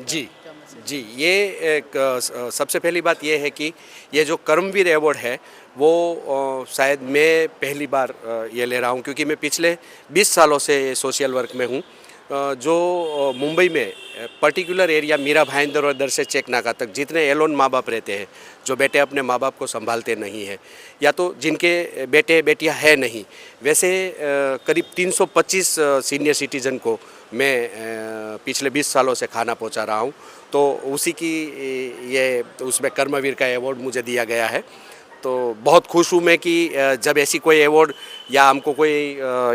जी, क्या मैसेज? जी, ये एक सबसे पहली बात ये है कि ये जो कर्मवीर अवार्ड है वो शायद मैं पहली बार ये ले रहा हूँ, क्योंकि मैं पिछले 20 सालों से सोशल वर्क में हूँ। जो मुंबई में पर्टिकुलर एरिया मीरा भाईंदर और दर से चेक नाका तक जितने एलोन माँ बाप रहते हैं, जो बेटे अपने माँ बाप को संभालते नहीं हैं, या तो जिनके बेटे बेटियां है नहीं, वैसे करीब 325 सीनियर सिटीज़न को मैं पिछले 20 सालों से खाना पहुंचा रहा हूं। तो उसी की ये उसमें कर्मवीर का अवार्ड मुझे दिया गया है। तो बहुत खुश हूँ मैं कि जब ऐसी कोई अवार्ड या हमको कोई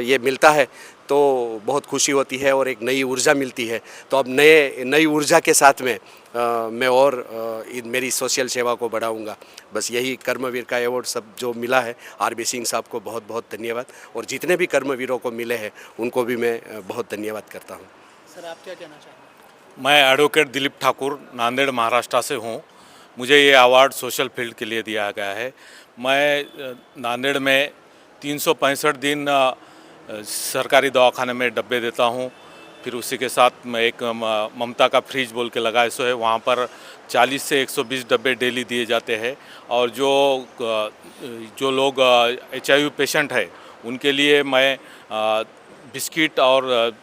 ये मिलता है तो बहुत खुशी होती है और एक नई ऊर्जा मिलती है। तो अब नई ऊर्जा के साथ में मैं और मेरी सोशल सेवा को बढ़ाऊंगा। बस यही कर्मवीर का अवार्ड सब जो मिला है, आरबी सिंह साहब को बहुत बहुत धन्यवाद, और जितने भी कर्मवीरों को मिले हैं उनको भी मैं बहुत धन्यवाद करता हूँ। सर आप क्या कहना चाहेंगे? मैं एडवोकेट दिलीप ठाकुर नांदेड़ महाराष्ट्र से हूँ। मुझे ये अवार्ड सोशल फील्ड के लिए दिया गया है। मैं नांदेड़ में 365 दिन सरकारी दवाखाने में डब्बे देता हूँ। फिर उसी के साथ मैं एक ममता का फ्रिज बोल के लगाए सो है, वहाँ पर 40 से 120 डब्बे डेली दिए जाते हैं। और जो लोग HIV पेशेंट है उनके लिए मैं बिस्किट और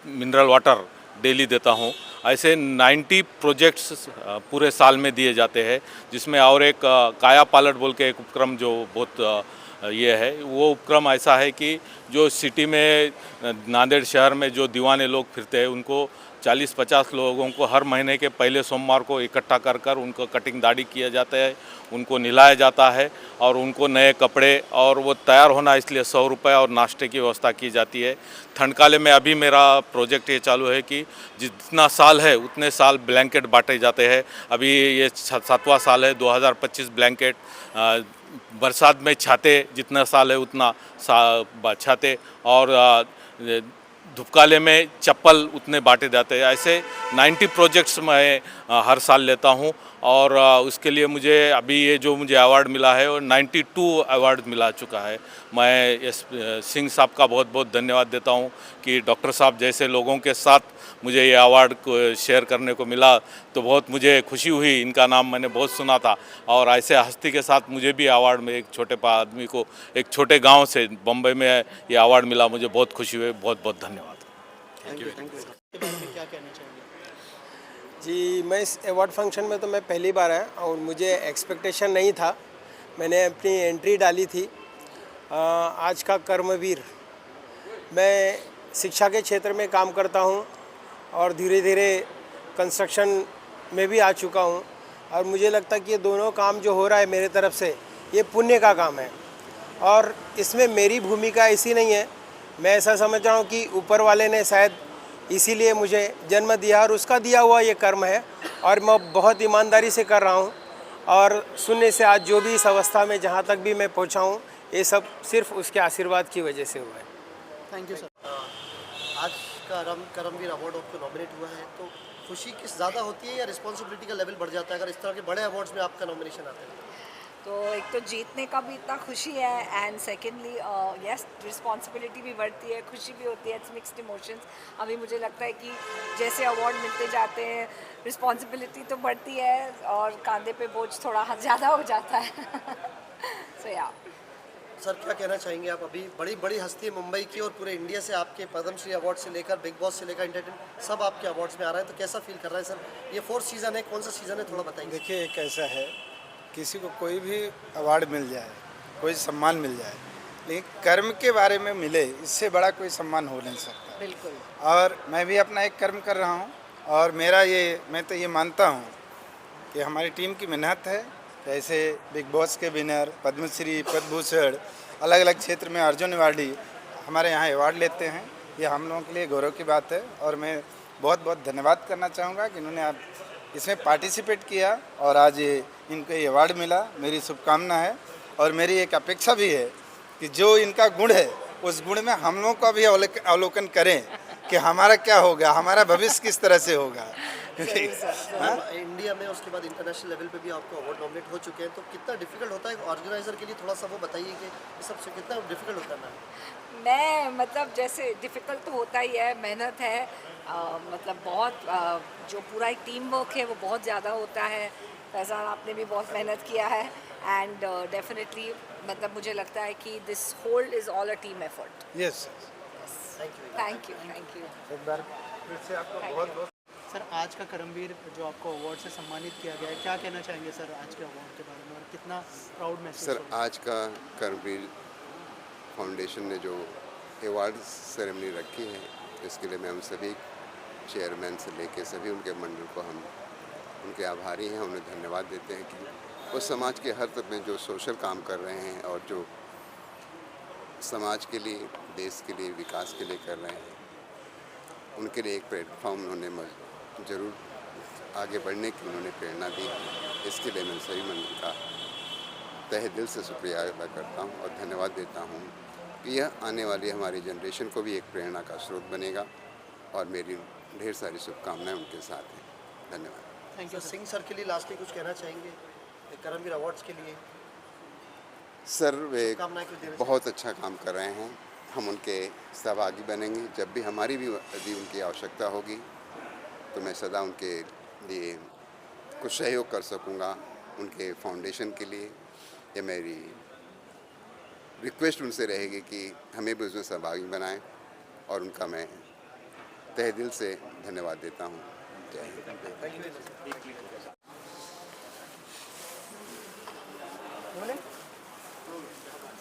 मिनरल वाटर डेली देता हूँ। ऐसे 90 प्रोजेक्ट्स पूरे साल में दिए जाते हैं, जिसमें और एक काया पालट बोल के एक उपक्रम जो बहुत ये है, वो उपक्रम ऐसा है कि जो सिटी में नांदेड़ शहर में जो दीवाने लोग फिरते हैं उनको 40-50 लोगों को हर महीने के पहले सोमवार को इकट्ठा कर कर उनको कटिंग दाढ़ी किया जाता है, उनको नहलाया जाता है और उनको नए कपड़े और वो तैयार होना इसलिए 100 रुपये और नाश्ते की व्यवस्था की जाती है। ठंडकाले में अभी मेरा प्रोजेक्ट ये चालू है कि जितना साल है उतने साल ब्लैंकेट बांटे जाते हैं। अभी ये 7वां साल है, 2025 ब्लैंकेट। बरसात में छाते जितना साल है उतना छाते, और धूपकाले में चप्पल उतने बांटे जाते हैं। ऐसे 90 प्रोजेक्ट्स मैं हर साल लेता हूं, और उसके लिए मुझे अभी ये जो मुझे अवार्ड मिला है वो 92 अवार्ड मिला चुका है। मैं सिंह साहब का बहुत बहुत धन्यवाद देता हूं कि डॉक्टर साहब जैसे लोगों के साथ मुझे ये अवार्ड को शेयर करने को मिला, तो बहुत मुझे खुशी हुई। इनका नाम मैंने बहुत सुना था, और ऐसे हस्ती के साथ मुझे भी अवार्ड में एक छोटे आदमी को एक छोटे गांव से बम्बई में ये अवार्ड मिला, मुझे बहुत खुशी हुई। बहुत बहुत धन्यवाद। थैंक यू के बारे में क्या कहना चाहेंगे? जी, मैं इस अवार्ड फंक्शन में तो मैं पहली बार आया और मुझे एक्सपेक्टेशन नहीं था। मैंने अपनी एंट्री डाली थी। आज का कर्मवीर, मैं शिक्षा के क्षेत्र में काम करता हूं और धीरे धीरे कंस्ट्रक्शन में भी आ चुका हूं, और मुझे लगता है कि ये दोनों काम जो हो रहा है मेरे तरफ से, ये पुण्य का काम है। और इसमें मेरी भूमिका ऐसी नहीं है। मैं ऐसा समझ रहा हूँ कि ऊपर वाले ने शायद इसीलिए मुझे जन्म दिया और उसका दिया हुआ ये कर्म है, और मैं बहुत ईमानदारी से कर रहा हूँ। और शून्य से आज जो भी इस अवस्था में जहाँ तक भी मैं पहुँचा हूँ, ये सब सिर्फ उसके आशीर्वाद की वजह से हुआ है। Thank you sir. आज का कर्मवीर अवार्ड आपको नॉमिनेट हुआ है, तो खुशी किस ज़्यादा होती है या रिस्पॉन्सिबिलिटी का लेवल बढ़ जाता है अगर इस तरह के बड़े अवार्ड्स में आपका नॉमिनेशन आता है? तो एक तो जीतने का भी इतना खुशी है, एंड सेकेंडली यस रिस्पॉन्सिबिलिटी भी बढ़ती है, खुशी भी होती है। It's mixed emotions. अभी मुझे लगता है कि जैसे अवार्ड मिलते जाते हैं रिस्पॉन्सिबिलिटी तो बढ़ती है और कंधे पे बोझ थोड़ा ज़्यादा हो जाता है। सो या सर क्या कहना चाहेंगे आप? अभी बड़ी बड़ी हस्ती है मुंबई की और पूरे इंडिया से आपके पद्मश्री अवार्ड से लेकर बिग बॉस से लेकर एंटरटेनमेंट सब आपके अवार्ड्स में आ रहा है, तो कैसा फील कर रहा है सर? ये 4th सीज़न है, कौन सा सीज़न है, थोड़ा बताएंगे। देखिए, एक ऐसा है, किसी को कोई भी अवार्ड मिल जाए, कोई सम्मान मिल जाए, लेकिन कर्म के बारे में मिले, इससे बड़ा कोई सम्मान हो नहीं सकता। बिल्कुल। और मैं भी अपना एक कर्म कर रहा हूँ, और मैं तो ये मानता हूँ कि हमारी टीम की मेहनत है। जैसे बिग बॉस के विनर, पद्मश्री, पद्मभूषण, अलग अलग क्षेत्र में अर्जुन अवार्डी हमारे यहाँ अवार्ड लेते हैं, ये हम लोगों के लिए गौरव की बात है। और मैं बहुत बहुत धन्यवाद करना चाहूँगा कि इन्होंने आप इसमें पार्टिसिपेट किया और आज इनको ये अवार्ड मिला। मेरी शुभकामना है, और मेरी एक अपेक्षा भी है कि जो इनका गुण है उस गुण में हम लोगों का भी अवलोकन करें कि हमारा क्या होगा, हमारा भविष्य किस तरह से होगा। आप इंडिया में उसके बाद इंटरनेशनल लेवल पे भी आपको अवार्ड नॉमिनेट हो चुके हैं, तो कितना डिफिकल्ट होता है ऑर्गेनाइजर के लिए, थोड़ा सा वो बताइए कि ये सब से कितना डिफिकल्ट होता है मैम? मैं मतलब जैसे डिफ़िकल्ट तो होता ही है, मेहनत है, मतलब बहुत जो पूरा एक टीम वर्क है वो बहुत ज़्यादा होता है। फैज़ान आपने भी बहुत मेहनत किया है एंड डेफिनेटली मतलब मुझे लगता है कि this whole is all a team effort. Yes thank you, thank you. एक बार फिर से आपको बहुत बहुत सर आज का करमवीर जो आपको अवार्ड से सम्मानित किया गया है, क्या कहना चाहेंगे सर आज के अवार्ड के बारे में और कितना प्राउड महसूस सर हो रहा है? आज का कर्मवीर फाउंडेशन ने जो अवार्ड सेरेमनी रखी है, इसके लिए मैं हम सभी चेयरमैन से लेके सभी उनके मंडल को हम उनके आभारी हैं, उन्हें धन्यवाद देते हैं कि वो समाज के हर तक में जो सोशल काम कर रहे हैं और जो समाज के लिए, देश के लिए, विकास के लिए कर रहे हैं, उनके लिए एक प्लेटफॉर्म उन्होंने ज़रूर आगे बढ़ने की उन्होंने प्रेरणा दी। इसके लिए मैं सभी मंडल का तहे दिल से शुक्रिया अदा करता हूँ और धन्यवाद देता हूँ कि यह आने वाली हमारी जनरेशन को भी एक प्रेरणा का स्रोत बनेगा और मेरी ढेर सारी शुभकामनाएं उनके साथ हैं। धन्यवाद। Thank you. सिंह सर के लिए लास्टली कुछ कहना चाहेंगे करमवीर अवार्ड्स के लिए? सर वे शुभकामनाएं कुछ देना बहुत अच्छा काम कर रहे हैं, हम उनके सहभागी बनेंगे। जब भी हमारी भी यदि उनकी आवश्यकता होगी तो मैं सदा उनके लिए कुछ सहयोग कर सकूंगा। उनके फाउंडेशन के लिए ये मेरी रिक्वेस्ट उनसे रहेगी कि हमें भी उसमें सहभागी बनाएं और उनका मैं तहे दिल से धन्यवाद देता हूँ। जय हिंद।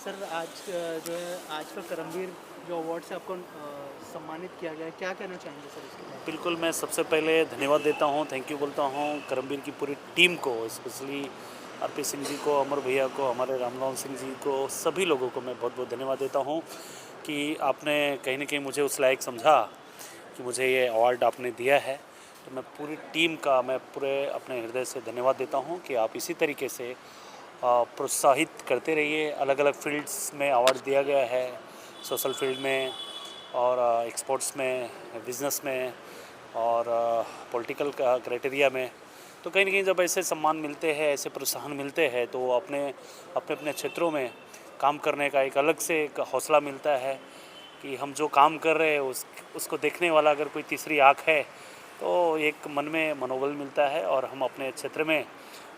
सर आज जो है आज का करमवीर जो अवार्ड से आपको सम्मानित किया गया है, क्या कहना चाहेंगे सर इसके बारे में? बिल्कुल, मैं सबसे पहले धन्यवाद देता हूँ, थैंक यू बोलता हूँ करमवीर की पूरी टीम को, स्पेशली आरपी सिंह जी को, अमर भैया को, हमारे रामलाल सिंह जी को, सभी लोगों को मैं बहुत बहुत धन्यवाद देता हूँ कि आपने कहीं ना कहीं मुझे उस लायक समझा कि मुझे ये अवार्ड आपने दिया है। तो मैं पूरी टीम का मैं पूरे अपने हृदय से धन्यवाद देता हूँ कि आप इसी तरीके से प्रोत्साहित करते रहिए। अलग अलग फील्ड्स में अवार्ड दिया गया है, सोशल फील्ड में और एक्सपोर्ट्स में, बिज़नेस में और पॉलिटिकल क्राइटेरिया में। तो कहीं ना कहीं जब ऐसे सम्मान मिलते हैं, ऐसे प्रोत्साहन मिलते हैं, तो अपने अपने क्षेत्रों में काम करने का एक अलग से एक हौसला मिलता है कि हम जो काम कर रहे हैं उसको देखने वाला अगर कोई तीसरी आँख है तो एक मन में मनोबल मिलता है और हम अपने क्षेत्र में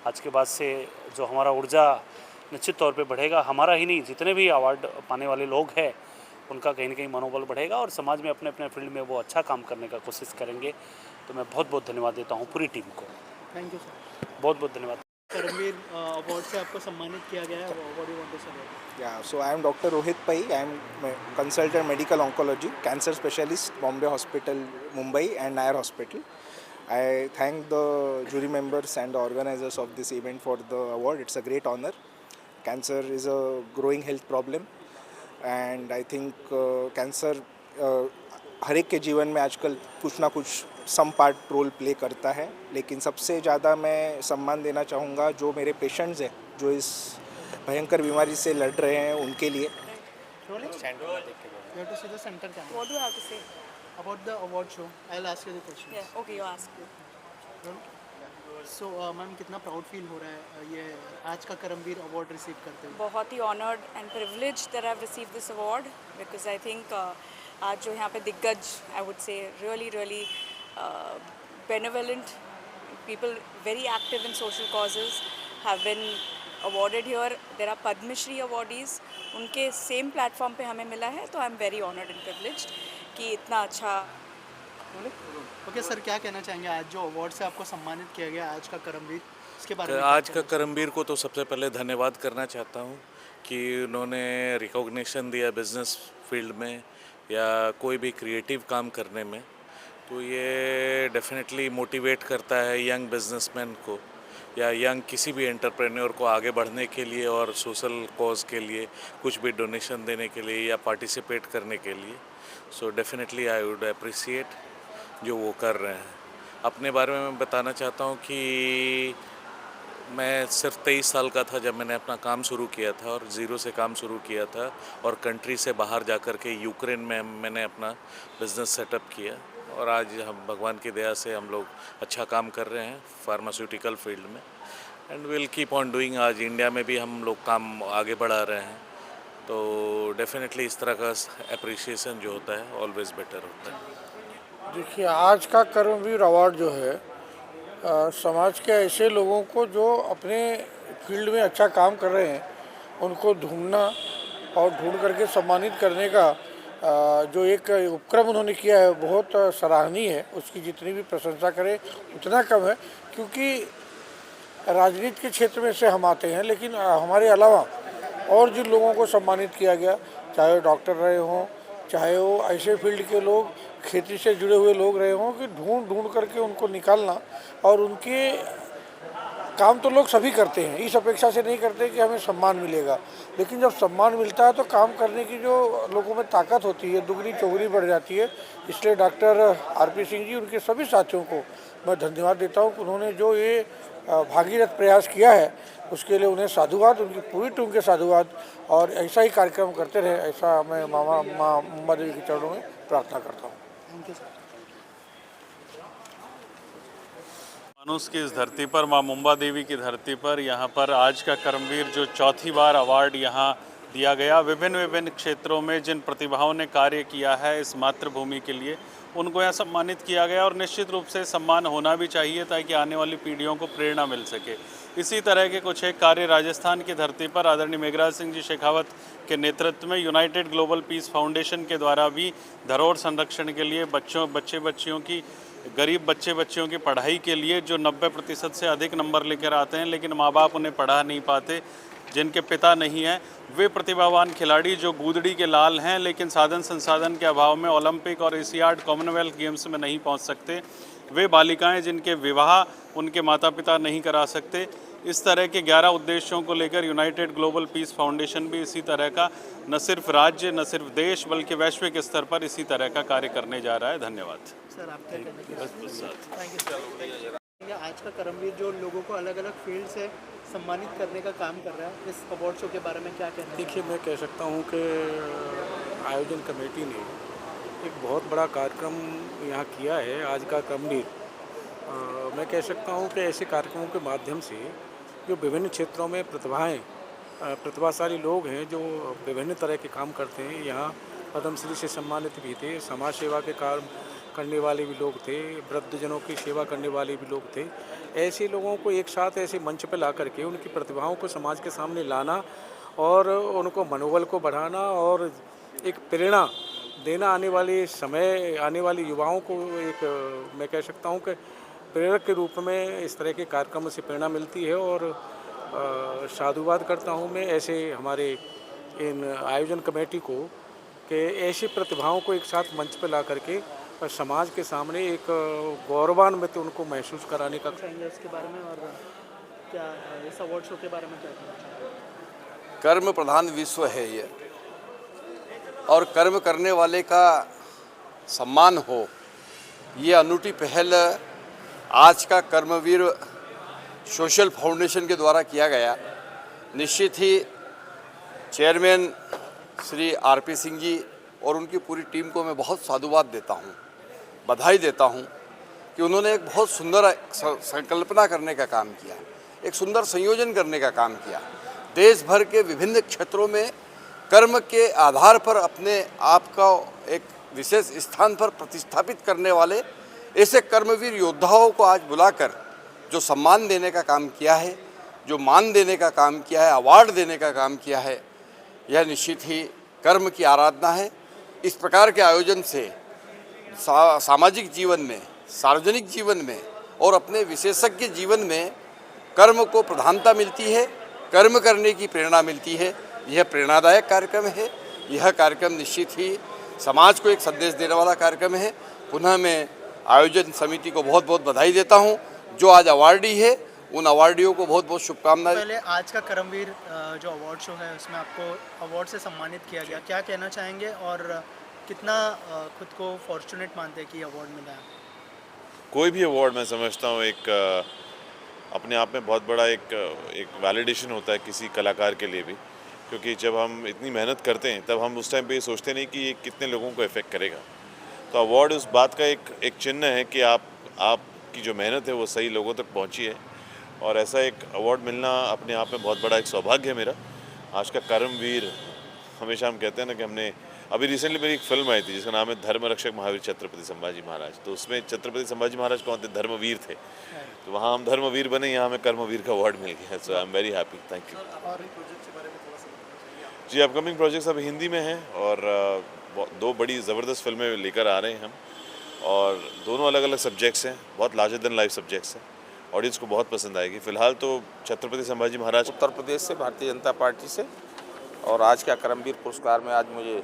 आज के बाद से जो हमारा ऊर्जा निश्चित तौर पे बढ़ेगा। हमारा ही नहीं, जितने भी अवार्ड पाने वाले लोग हैं उनका कहीं ना कहीं मनोबल बढ़ेगा और समाज में अपने अपने फील्ड में वो अच्छा काम करने का कोशिश करेंगे। तो मैं बहुत बहुत धन्यवाद देता हूँ पूरी टीम को। Thank you sir. बहुत बहुत धन्यवाद। करमवीर अवार्ड से आपको सम्मानित किया गया है, what do you want to say? Yeah, so I am Dr. Rohit Pai. I am consultant medical oncology, cancer specialist, Bombay Hospital, Mumbai, and Nair Hospital. I thank the jury members and the organizers of this event for the award. It's a great honor. Cancer is a growing health problem, and I think cancer हर एक के जीवन में आजकल कुछ ना कुछ some part role play करता है, लेकिन सबसे ज़्यादा मैं सम्मान देना चाहूँगा जो मेरे पेशेंट्स हैं, जो इस भयंकर बीमारी से लड़ रहे हैं, उनके लिए। You have to see the center camera. What do you have to say? About the award show, I'll ask you the questions. Yeah, okay, you ask me. So, ma'am कितना प्राउड फील हो रहा है ये आज का Karambir award receive करते हुए? बहुत ही honoured and privilege that I have received this award because I think आज जो यहाँ पे दिग्गज I would say really benevolent people, very active in social causes, have been awarded here. There are Padma Shri awardees, उनके same platform पे हमें मिला है, तो आई am very honoured and privileged कि इतना अच्छा। ओके सर, क्या कहना चाहेंगे आज जो अवार्ड से आपको सम्मानित किया गया आज का करमवीर, इसके बारे में? आज का करमवीर को तो सबसे पहले धन्यवाद करना चाहता हूँ कि उन्होंने रिकॉग्निशन दिया बिज़नेस फील्ड में या कोई भी क्रिएटिव काम करने में, तो ये डेफिनेटली मोटिवेट करता है यंग बिजनेसमैन को या यंग किसी भी एंटरप्रेन्योर को आगे बढ़ने के लिए और सोशल कॉज के लिए कुछ भी डोनेशन देने के लिए या पार्टिसिपेट करने के लिए। So definitely I would appreciate जो वो कर रहे हैं। अपने बारे में मैं बताना चाहता हूँ कि मैं सिर्फ 23 साल का था जब मैंने अपना काम शुरू किया था और ज़ीरो से काम शुरू किया था और कंट्री से बाहर जा कर के यूक्रेन में मैंने अपना बिज़नेस सेटअप किया और आज हम भगवान की दया से हम लोग अच्छा काम कर रहे हैं फार्मास्यूटिकल फील्ड में and will keep on doing. आज इंडिया में भी हम लोग काम आगे बढ़ा रहे हैं, तो डेफिनेटली इस तरह का अप्रिसिएशन जो होता है ऑलवेज बेटर होता है। देखिए, आज का कर्मवीर अवार्ड जो है समाज के ऐसे लोगों को जो अपने फील्ड में अच्छा काम कर रहे हैं उनको ढूंढना और ढूंढ करके सम्मानित करने का जो एक उपक्रम उन्होंने किया है बहुत सराहनीय है। उसकी जितनी भी प्रशंसा करें उतना कम है, क्योंकि राजनीति के क्षेत्र में से हम आते हैं, लेकिन हमारे अलावा और जिन लोगों को सम्मानित किया गया, चाहे वो डॉक्टर रहे हों, चाहे वो ऐसे फील्ड के लोग, खेती से जुड़े हुए लोग रहे हों, कि ढूंढ करके उनको निकालना, और उनके काम तो लोग सभी करते हैं, इस अपेक्षा से नहीं करते कि हमें सम्मान मिलेगा, लेकिन जब सम्मान मिलता है तो काम करने की जो लोगों में ताकत होती है दुगनी चौगुनी बढ़ जाती है। इसलिए डॉक्टर आरपी सिंह जी, उनके सभी साथियों को मैं धन्यवाद देता हूँ। उन्होंने जो ये भागीरथ प्रयास किया है उसके लिए उन्हें साधुवाद, उनकी पूरी टीम के साधुवाद, और ऐसा ही कार्यक्रम करते रहे, ऐसा मैं माँ मुंबा देवी के चरणों में प्रार्थना करता हूँ। मानुस की इस धरती पर, माँ मुंबा देवी की धरती पर, यहाँ पर आज का कर्मवीर जो चौथी बार अवार्ड यहाँ दिया गया, विभिन्न क्षेत्रों में जिन प्रतिभाओं ने कार्य किया है इस मातृभूमि के लिए, उनको यहाँ सम्मानित किया गया। और निश्चित रूप से सम्मान होना भी चाहिए ताकि आने वाली पीढ़ियों को प्रेरणा मिल सके। इसी तरह के कुछ एक कार्य राजस्थान की धरती पर आदरणीय मेघराज सिंह जी शेखावत के नेतृत्व में यूनाइटेड ग्लोबल पीस फाउंडेशन के द्वारा भी धरोहर संरक्षण के लिए बच्चियों की, गरीब बच्चियों की पढ़ाई के लिए जो 90% से अधिक नंबर लेकर आते हैं लेकिन माँ बाप उन्हें पढ़ा नहीं पाते, जिनके पिता नहीं हैं, वे प्रतिभावान खिलाड़ी जो गूदड़ी के लाल हैं लेकिन साधन संसाधन के अभाव में ओलंपिक और एशियाड कॉमनवेल्थ गेम्स में नहीं पहुंच सकते, वे बालिकाएं जिनके विवाह उनके माता पिता नहीं करा सकते, इस तरह के 11 उद्देश्यों को लेकर यूनाइटेड ग्लोबल पीस फाउंडेशन भी इसी तरह का न सिर्फ राज्य न सिर्फ देश बल्कि वैश्विक स्तर पर इसी तरह का कार्य करने जा रहा है। धन्यवाद सर, आप क्या कहना आज का कर्मवीर जो लोगों को अलग अलग फील्ड से सम्मानित करने का काम कर रहा है, इस अवार्ड शो के बारे में क्या कहना है? देखिए, मैं कह सकता हूँ कि आयोजन कमेटी ने एक बहुत बड़ा कार्यक्रम यहाँ किया है। आज का कर्मवीर, मैं कह सकता हूँ कि ऐसे कार्यक्रमों के माध्यम से जो विभिन्न क्षेत्रों में प्रतिभाशाली लोग हैं जो विभिन्न तरह के काम करते हैं, यहाँ पद्मश्री से सम्मानित भी थे, समाज सेवा के काम करने वाले भी लोग थे, वृद्धजनों की सेवा करने वाले भी लोग थे। ऐसे लोगों को एक साथ ऐसे मंच पर ला करके उनकी प्रतिभाओं को समाज के सामने लाना और उनको मनोबल को बढ़ाना और एक प्रेरणा देना, आने वाले युवाओं को एक, मैं कह सकता हूँ कि प्रेरक के रूप में इस तरह के कार्यक्रमों से प्रेरणा मिलती है। और साधुवाद करता हूँ मैं ऐसे हमारे इन आयोजन कमेटी को कि ऐसी प्रतिभाओं को एक साथ मंच पर ला करके और समाज के सामने एक गौरवान्वित उनको महसूस कराने का चाहेंगे उसके बारे में, और क्या इस अवार्ड शो के बारे में क्या कहना चाहेंगे? कर्म प्रधान विश्व है ये, और कर्म करने वाले का सम्मान हो, ये अनूठी पहल आज का कर्मवीर सोशल फाउंडेशन के द्वारा किया गया। निश्चित ही चेयरमैन श्री आरपी सिंह जी और उनकी पूरी टीम को मैं बहुत साधुवाद देता हूँ, बधाई देता हूँ कि उन्होंने एक बहुत सुंदर संकल्पना करने का काम किया, एक सुंदर संयोजन करने का काम किया। देश भर के विभिन्न क्षेत्रों में कर्म के आधार पर अपने आप का एक विशेष स्थान पर प्रतिस्थापित करने वाले ऐसे कर्मवीर योद्धाओं को आज बुलाकर जो सम्मान देने का काम किया है, जो मान देने का काम किया है, अवार्ड देने का काम किया है, यह निश्चित ही कर्म की आराधना है। इस प्रकार के आयोजन से सामाजिक जीवन में, सार्वजनिक जीवन में और अपने विशेषज्ञ जीवन में कर्म को प्रधानता मिलती है, कर्म करने की प्रेरणा मिलती है। यह प्रेरणादायक कार्यक्रम है। यह कार्यक्रम निश्चित ही समाज को एक संदेश देने वाला कार्यक्रम है। पुनः मैं आयोजन समिति को बहुत बहुत बधाई देता हूं। जो आज अवार्डी है उन अवार्डियों को बहुत बहुत शुभकामनाएं। पहले आज का कर्मवीर जो अवार्ड शो है उसमें आपको अवार्ड से सम्मानित किया गया, क्या कहना चाहेंगे और कितना खुद को फॉर्चुनेट मानते हैं कि अवार्ड मिला है? कोई भी अवार्ड मैं समझता हूँ एक अपने आप में बहुत बड़ा एक वैलिडेशन होता है किसी कलाकार के लिए भी, क्योंकि जब हम इतनी मेहनत करते हैं तब हम उस टाइम पे ये सोचते नहीं कि ये कितने लोगों को इफ़ेक्ट करेगा। तो अवार्ड उस बात का एक चिन्ह है कि आपकी जो मेहनत है वो सही लोगों तक पहुंची है, और ऐसा एक अवार्ड मिलना अपने आप में बहुत बड़ा एक सौभाग्य है मेरा। आज का कर्मवीर, हमेशा हम कहते हैं ना कि हमने अभी रिसेंटली मेरी एक फिल्म आई थी जिसका नाम है धर्म रक्षक महावीर छत्रपति संभाजी महाराज। तो उसमें छत्रपति संभाजी महाराज कौन थे? धर्मवीर थे। तो वहाँ हम धर्मवीर बने, यहाँ हमें कर्मवीर का अवार्ड मिल गया। So I am very happy, thank you ji. Upcoming projects अब हिंदी में हैं और दो बड़ी ज़बरदस्त फिल्में लेकर आ रहे हैं हम, और दोनों अलग अलग सब्जेक्ट्स हैं, बहुत लार्जर देन लाइफ सब्जेक्ट्स हैं। ऑडियंस को बहुत पसंद आएगी। फ़िलहाल तो छत्रपति संभाजी महाराज उत्तर प्रदेश से, भारतीय जनता पार्टी से, और आज का कर्मवीर पुरस्कार में आज मुझे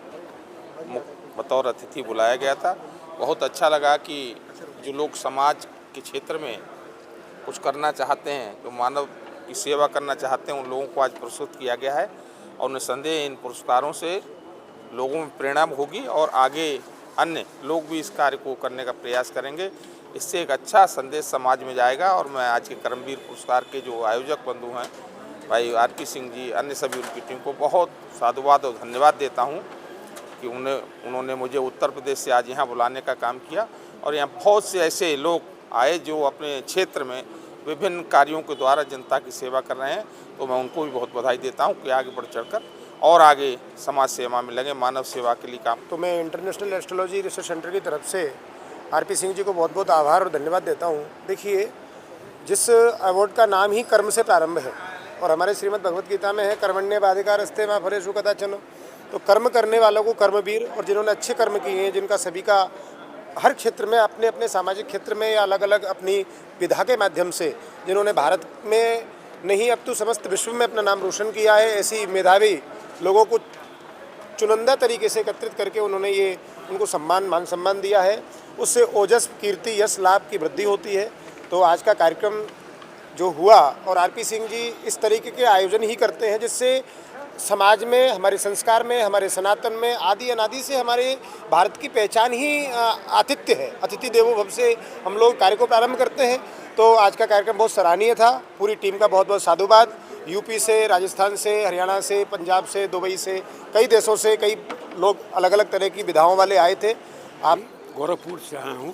बतौर अतिथि बुलाया गया था। बहुत अच्छा लगा कि जो लोग समाज के क्षेत्र में कुछ करना चाहते हैं, जो मानव की सेवा करना चाहते हैं, उन लोगों को आज पुरस्कृत किया गया है। और निस्संदेह इन पुरस्कारों से लोगों में प्रेरणा होगी और आगे अन्य लोग भी इस कार्य को करने का प्रयास करेंगे। इससे एक अच्छा संदेश समाज में जाएगा। और मैं आज के कर्मवीर पुरस्कार के जो आयोजक बंधु हैं, भाई आरपी सिंह जी, अन्य सभी उनकी टीम को बहुत साधुवाद और धन्यवाद देता हूं कि उन्होंने मुझे उत्तर प्रदेश से आज यहाँ बुलाने का काम किया। और यहाँ बहुत से ऐसे लोग आए जो अपने क्षेत्र में विभिन्न कार्यों के द्वारा जनता की सेवा कर रहे हैं। तो मैं उनको भी बहुत बधाई देता हूँ कि आगे बढ़ चढ़कर और आगे समाज सेवा में लगे, मानव सेवा के लिए काम। तो मैं इंटरनेशनल एस्ट्रोलॉजी रिसर्च सेंटर की तरफ से आरपी सिंह जी को बहुत बहुत आभार और धन्यवाद देता हूँ। देखिए, जिस अवार्ड का नाम ही कर्म से प्रारंभ है, और हमारे श्रीमद् भगवत गीता में है कर्मण्येवाधिकारस्ते मा फलेषु कदाचन। तो कर्म करने वालों को कर्मवीर, और जिन्होंने अच्छे कर्म किए हैं, जिनका सभी का हर क्षेत्र में, अपने अपने सामाजिक क्षेत्र में या अलग अलग अपनी विधा के माध्यम से, जिन्होंने भारत में नहीं अब तो समस्त विश्व में अपना नाम रोशन किया है, ऐसी मेधावी लोगों को चुनिंदा तरीके से एकत्रित करके उन्होंने उनको मान सम्मान दिया है। उससे ओजस, कीर्ति, यश, लाभ की वृद्धि होती है। तो आज का कार्यक्रम जो हुआ, और आरपी सिंह जी इस तरीके के आयोजन ही करते हैं जिससे समाज में, हमारे संस्कार में, हमारे सनातन में आदि अनादि से हमारे भारत की पहचान ही आतिथ्य है। अतिथि देवो भव से हम लोग कार्य को प्रारंभ करते हैं। तो आज का कार्यक्रम बहुत सराहनीय था। पूरी टीम का बहुत बहुत साधुवाद। यूपी से, राजस्थान से, हरियाणा से, पंजाब से, दुबई से, कई देशों से कई लोग अलग अलग तरह की विधाओं वाले आए थे। आप गोरखपुर से आया हूँ।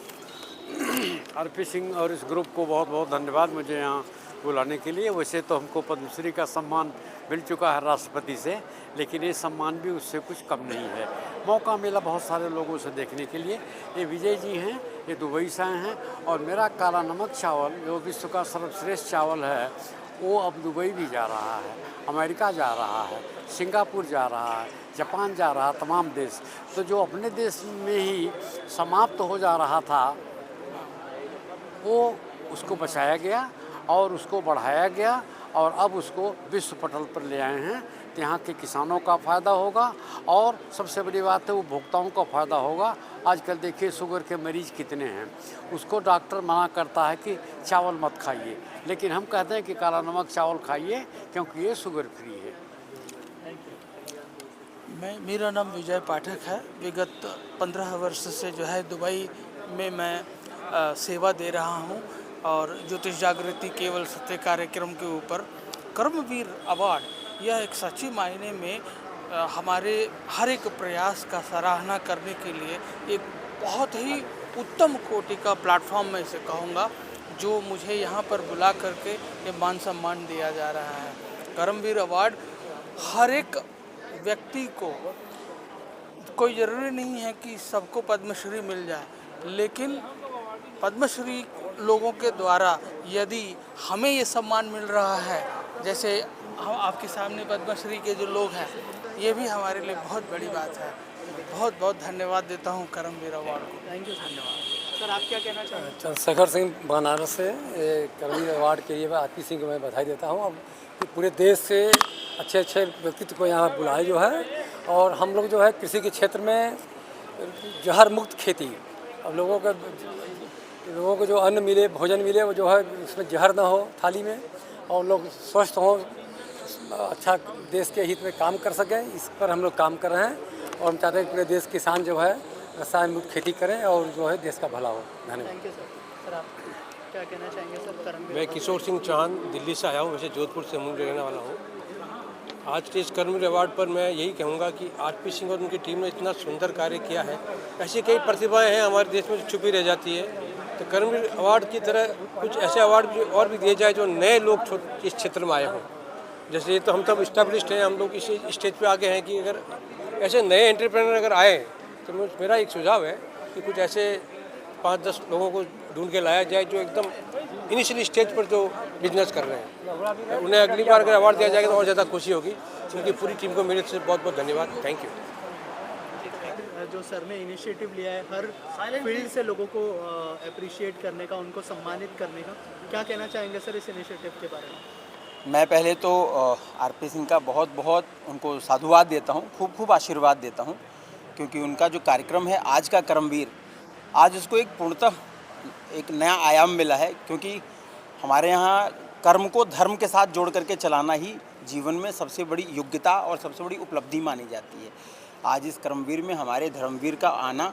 आरपी सिंह और इस ग्रुप को बहुत बहुत धन्यवाद मुझे यहाँ बुलाने के लिए। वैसे तो हमको पद्मश्री का सम्मान मिल चुका है राष्ट्रपति से, लेकिन ये सम्मान भी उससे कुछ कम नहीं है। मौका मिला बहुत सारे लोगों से देखने के लिए। ये विजय जी हैं, ये दुबई से आए हैं, और मेरा काला नमक चावल जो विश्व का सर्वश्रेष्ठ चावल है, वो अब दुबई भी जा रहा है, अमेरिका जा रहा है, सिंगापुर जा रहा है, जापान जा रहा, तमाम देश। तो जो अपने देश में ही समाप्त हो जा रहा था, वो उसको बचाया गया और उसको बढ़ाया गया, और अब उसको विश्व पटल पर ले आए हैं। तो यहाँ के किसानों का फ़ायदा होगा, और सबसे बड़ी बात है उपभोक्ताओं का फ़ायदा होगा। आजकल देखिए शुगर के मरीज़ कितने हैं, उसको डॉक्टर मना करता है कि चावल मत खाइए, लेकिन हम कहते हैं कि काला नमक चावल खाइए क्योंकि ये शुगर फ्री है। मेरा नाम विजय पाठक है। विगत 15 वर्ष से जो है दुबई में मैं सेवा दे रहा हूँ, और ज्योतिष जागृति केवल सत्य कार्यक्रम के ऊपर कर्मवीर अवार्ड यह एक सच्ची मायने में हमारे हर एक प्रयास का सराहना करने के लिए एक बहुत ही उत्तम कोटि का प्लेटफॉर्म मैं इसे कहूँगा, जो मुझे यहाँ पर बुला करके ये मान सम्मान दिया जा रहा है। कर्मवीर अवार्ड हर एक व्यक्ति को, कोई ज़रूरी नहीं है कि सबको पद्मश्री मिल जाए, लेकिन पद्मश्री लोगों के द्वारा यदि हमें ये सम्मान मिल रहा है, जैसे हम आपके सामने पद्मश्री के जो लोग हैं, ये भी हमारे लिए बहुत बड़ी बात है। बहुत बहुत धन्यवाद देता हूँ कर्मवीर अवार्ड को। थैंक यू, धन्यवाद। सर, आप क्या कहना चाहेंगे? चंद्रशेखर सिंह बनारस से कर्मवीर अवार्ड के लिए आरपी सिंह को मैं बधाई देता हूँ। अब पूरे देश से अच्छे अच्छे व्यक्तित्व को यहाँ बुलाए जो है, और हम लोग जो है कृषि के क्षेत्र में जहर मुक्त खेती, अब लोगों को जो अन्न मिले, भोजन मिले, वो जो है उसमें जहर ना हो थाली में, और लोग स्वस्थ हों, अच्छा देश के हित में काम कर सकें, इस पर हम लोग काम कर रहे हैं। और हम चाहते हैं पूरे देश किसान जो है रसायन मुक्त खेती करें और जो है देश का भला हो। धन्यवाद। Thank you sir. सर, आप क्या कहना चाहेंगे सर? मैं किशोर सिंह चौहान दिल्ली से आया हूँ, वैसे जोधपुर से हूँ, रहने वाला हूँ। आज के इस कर्मवीर अवार्ड पर मैं यही कहूँगा कि आरपी सिंह और उनकी टीम ने इतना सुंदर कार्य किया है। ऐसी कई प्रतिभाएं हैं हमारे देश में जो छुपी रह जाती है, तो कर्मवीर अवार्ड की तरह कुछ ऐसे अवार्ड भी और भी दिए जाए जो नए लोग इस क्षेत्र में आए हों। जैसे ये तो हम सब इस्टेब्लिश्ड हैं, हम लोग इसी स्टेज पे आगे हैं कि अगर ऐसे नए एंटरप्रेन्योर अगर आए तो मेरा एक सुझाव है कि कुछ ऐसे 5-10 लोगों को ढूंढ के लाया जाए जो एकदम इनिशियली स्टेज पर जो बिजनेस कर रहे हैं। उन्हें अगली बार अगर अवार्ड दिया जाएगा तो और ज़्यादा खुशी होगी। उनकी पूरी टीम को मेरे से बहुत बहुत धन्यवाद। Thank you. जो सर ने इनिशिएटिव लिया है हर फील्ड से लोगों को अप्रिशिएट करने का, उनको सम्मानित करने का, क्या कहना चाहेंगे सर इस इनिशिएटिव के बारे में? मैं पहले तो आरपी सिंह का बहुत बहुत उनको साधुवाद देता हूँ, खूब खूब आशीर्वाद देता हूँ, क्योंकि उनका जो कार्यक्रम है आज का कर्मवीर, आज उसको एक पूर्णतः एक नया आयाम मिला है। क्योंकि हमारे यहाँ कर्म को धर्म के साथ जोड़ करके चलाना ही जीवन में सबसे बड़ी योग्यता और सबसे बड़ी उपलब्धि मानी जाती है। आज इस कर्मवीर में हमारे धर्मवीर का आना,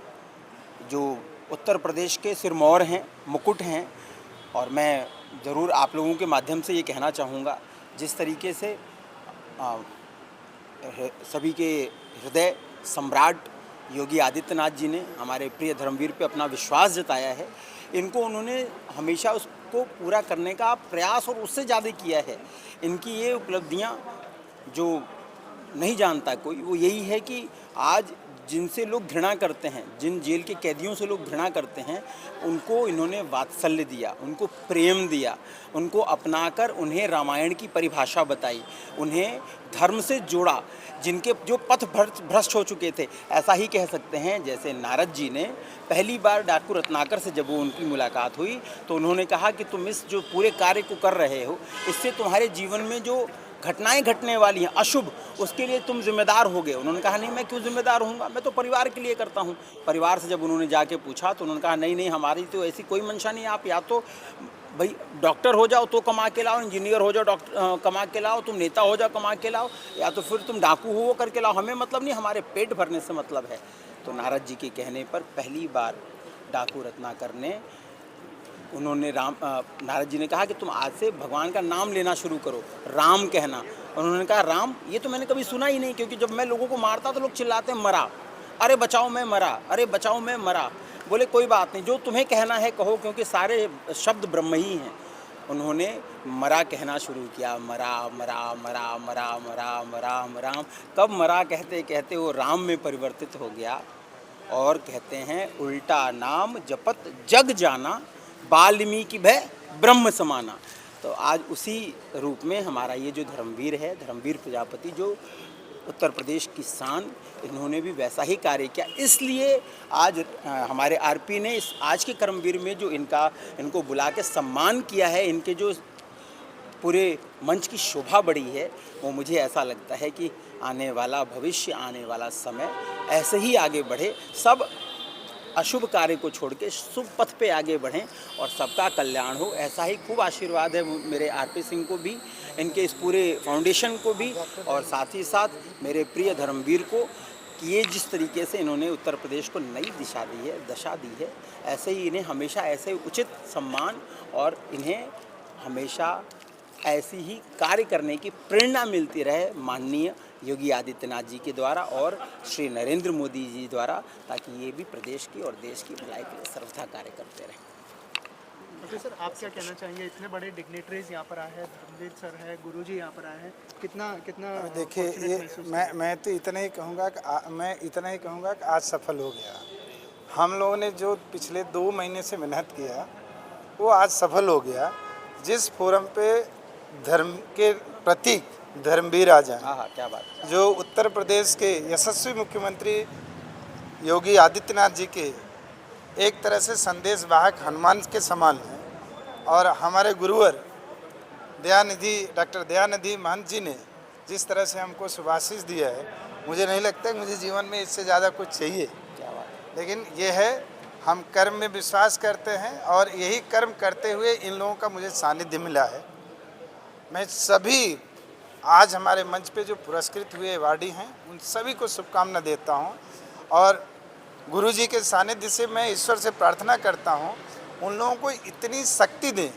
जो उत्तर प्रदेश के सिरमौर हैं, मुकुट हैं, और मैं ज़रूर आप लोगों के माध्यम से ये कहना चाहूँगा, जिस तरीके से सभी के हृदय सम्राट योगी आदित्यनाथ जी ने हमारे प्रिय धर्मवीर पे अपना विश्वास जताया है, इनको उन्होंने हमेशा उसको पूरा करने का प्रयास और उससे ज़्यादा किया है। इनकी ये उपलब्धियाँ जो नहीं जानता कोई, वो यही है कि आज जिनसे लोग घृणा करते हैं, जिन जेल के कैदियों से लोग घृणा करते हैं, उनको इन्होंने वात्सल्य दिया, उनको प्रेम दिया, उनको अपनाकर उन्हें रामायण की परिभाषा बताई, उन्हें धर्म से जोड़ा, जिनके जो पथ भ्रष्ट हो चुके थे। ऐसा ही कह सकते हैं जैसे नारद जी ने पहली बार डाकू रत्नाकर से जब वो उनकी मुलाकात हुई तो उन्होंने कहा कि तुम इस जो पूरे कार्य को कर रहे हो, इससे तुम्हारे जीवन में जो घटनाएं घटने वाली हैं अशुभ, उसके लिए तुम जिम्मेदार हो गए। उन्होंने कहा नहीं, मैं क्यों जिम्मेदार होऊंगा, मैं तो परिवार के लिए करता हूं। परिवार से जब उन्होंने जाके पूछा तो उन्होंने कहा नहीं, हमारी तो ऐसी कोई मंशा नहीं, आप या तो भाई डॉक्टर हो जाओ तो कमा के लाओ, इंजीनियर हो जाओ डॉक्टर कमा के लाओ, तुम नेता हो जाओ कमा के लाओ, या तो फिर तुम डाकू हो करके लाओ, हमें मतलब नहीं, हमारे पेट भरने से मतलब है। तो नारद जी के कहने पर पहली बार डाकू रत्नाकर ने उन्होंने नारद जी ने कहा कि तुम आज से भगवान का नाम लेना शुरू करो, राम कहना। उन्होंने कहा राम, ये तो मैंने कभी सुना ही नहीं, क्योंकि जब मैं लोगों को मारता तो लोग चिल्लाते मरा, अरे बचाओ मैं मरा, अरे बचाओ मैं मरा। बोले कोई बात नहीं, जो तुम्हें कहना है कहो, क्योंकि सारे शब्द ब्रह्म ही हैं। उन्होंने मरा कहना शुरू किया, मरा मरा मरा मरा मरा मरा मरा। कब मरा कहते कहते वो राम में परिवर्तित हो गया, और कहते हैं उल्टा नाम जपत जग जाना, वाल्मीकि भय ब्रह्म समाना। तो आज उसी रूप में हमारा ये जो धर्मवीर है, धर्मवीर प्रजापति, जो उत्तर प्रदेश की शान, इन्होंने भी वैसा ही कार्य किया। इसलिए आज हमारे आरपी ने इस आज के कर्मवीर में जो इनको बुला के सम्मान किया है, इनके जो पूरे मंच की शोभा बढ़ी है, वो मुझे ऐसा लगता है कि आने वाला भविष्य, आने वाला समय ऐसे ही आगे बढ़े, सब अशुभ कार्य को छोड़ के शुभ पथ पे आगे बढ़ें और सबका कल्याण हो। ऐसा ही खूब आशीर्वाद है मेरे आरपी सिंह को भी, इनके इस पूरे फाउंडेशन को भी, और साथ ही साथ मेरे प्रिय धर्मवीर को, कि ये जिस तरीके से इन्होंने उत्तर प्रदेश को नई दिशा दी है, दशा दी है, ऐसे ही इन्हें हमेशा ऐसे उचित सम्मान और इन्हें हमेशा ऐसी ही कार्य करने की प्रेरणा मिलती रहे माननीय योगी आदित्यनाथ जी के द्वारा और श्री नरेंद्र मोदी जी द्वारा, ताकि ये भी प्रदेश की और देश की भलाई के लिए सर्वथा कार्य करते रहें। तो सर आप क्या कहना चाहेंगे, इतने बड़े डिग्नेटरीज यहाँ पर आए हैं, धर्मवीर सर है, गुरुजी यहाँ पर आए हैं, कितना देखिए, ये मैं तो इतना ही कहूँगा कि आज सफल हो गया। हम लोगों ने जो पिछले 2 महीने से मेहनत किया वो आज सफल हो गया। जिस फोरम पे धर्म के प्रतीक धर्मवीर आ जाए, हाँ क्या बात, जो उत्तर प्रदेश के यशस्वी मुख्यमंत्री योगी आदित्यनाथ जी के एक तरह से संदेश वाहक हनुमान के समान हैं, और हमारे गुरुवर डॉक्टर दयानिधि महंत जी ने जिस तरह से हमको शुभाशीष दिया है, मुझे नहीं लगता कि मुझे जीवन में इससे ज़्यादा कुछ चाहिए। क्या बात। लेकिन ये है, हम कर्म में विश्वास करते हैं और यही कर्म करते हुए इन लोगों का मुझे सानिध्य मिला है। मैं सभी आज हमारे मंच पे जो पुरस्कृत हुए अवार्डी हैं, उन सभी को शुभकामना देता हूं, और गुरुजी के सानिध्य से मैं ईश्वर से प्रार्थना करता हूं, उन लोगों को इतनी शक्ति दें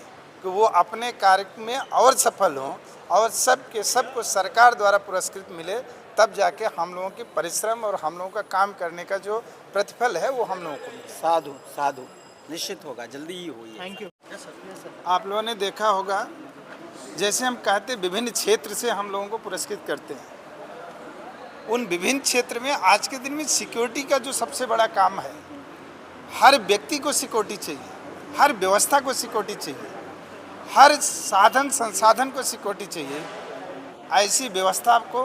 कि वो अपने कार्य में और सफल हों और सबको सरकार द्वारा पुरस्कृत मिले, तब जाके हम लोगों की परिश्रम और हम लोगों का काम करने का जो प्रतिफल है वो हम लोगों को मिले। साधु साधु निश्चित होगा, जल्दी ही होगी। Thank you. आप लोगों ने देखा होगा, जैसे हम कहते हैं विभिन्न क्षेत्र से हम लोगों को पुरस्कृत करते हैं, उन विभिन्न क्षेत्र में आज के दिन में सिक्योरिटी का जो सबसे बड़ा काम है, हर व्यक्ति को सिक्योरिटी चाहिए, हर व्यवस्था को सिक्योरिटी चाहिए, हर साधन संसाधन को सिक्योरिटी चाहिए। ऐसी व्यवस्था को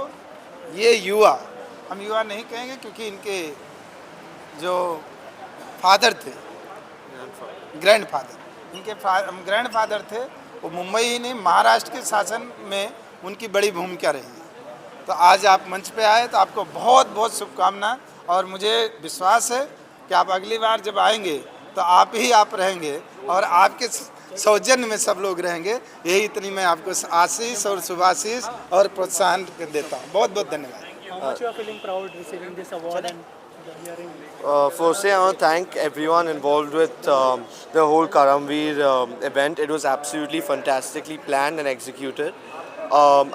ये युवा, हम युवा नहीं कहेंगे क्योंकि इनके जो फादर थे, ग्रैंडफादर, इनके ग्रैंडफादर थे, वो मुंबई ही नहीं महाराष्ट्र के शासन में उनकी बड़ी भूमिका रही है। तो आज आप मंच पे आए तो आपको बहुत बहुत शुभकामना, और मुझे विश्वास है कि आप अगली बार जब आएंगे तो आप रहेंगे और आपके सौजन्य में सब लोग रहेंगे। यही इतनी मैं आपको आशीष और शुभाशीष और प्रोत्साहन देता हूँ। बहुत बहुत धन्यवाद। Firstly, I want to thank everyone involved with the whole Karamveer event. It was absolutely fantastically planned and executed.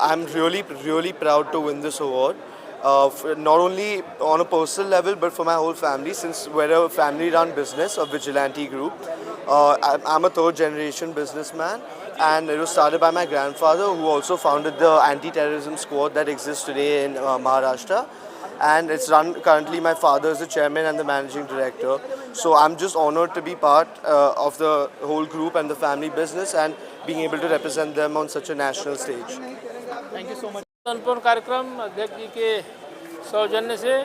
I'm really proud to win this award. Not only on a personal level, but for my whole family, since we're a family-run business, a vigilante group. I'm a third-generation businessman, and it was started by my grandfather, who also founded the anti-terrorism squad that exists today in Maharashtra. And it's run currently, my father is the chairman and the managing director. So I'm just honored to be part of the whole group and the family business and being able to represent them on such a national stage. Thank you so much. संपन्न कार्यक्रम अध्यक्ष जी के सौजन्य से,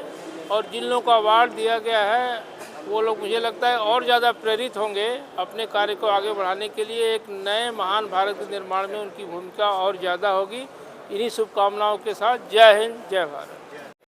और जिन लोगों को award दिया गया है वो लोग मुझे लगता है और ज़्यादा प्रेरित होंगे अपने कार्य को आगे बढ़ाने के लिए। एक नए महान भारत के निर्माण में उनकी भूमिका और ज़्यादा होगी। इन्हीं शुभकामनाओं के साथ जय हिंद, जय भारत।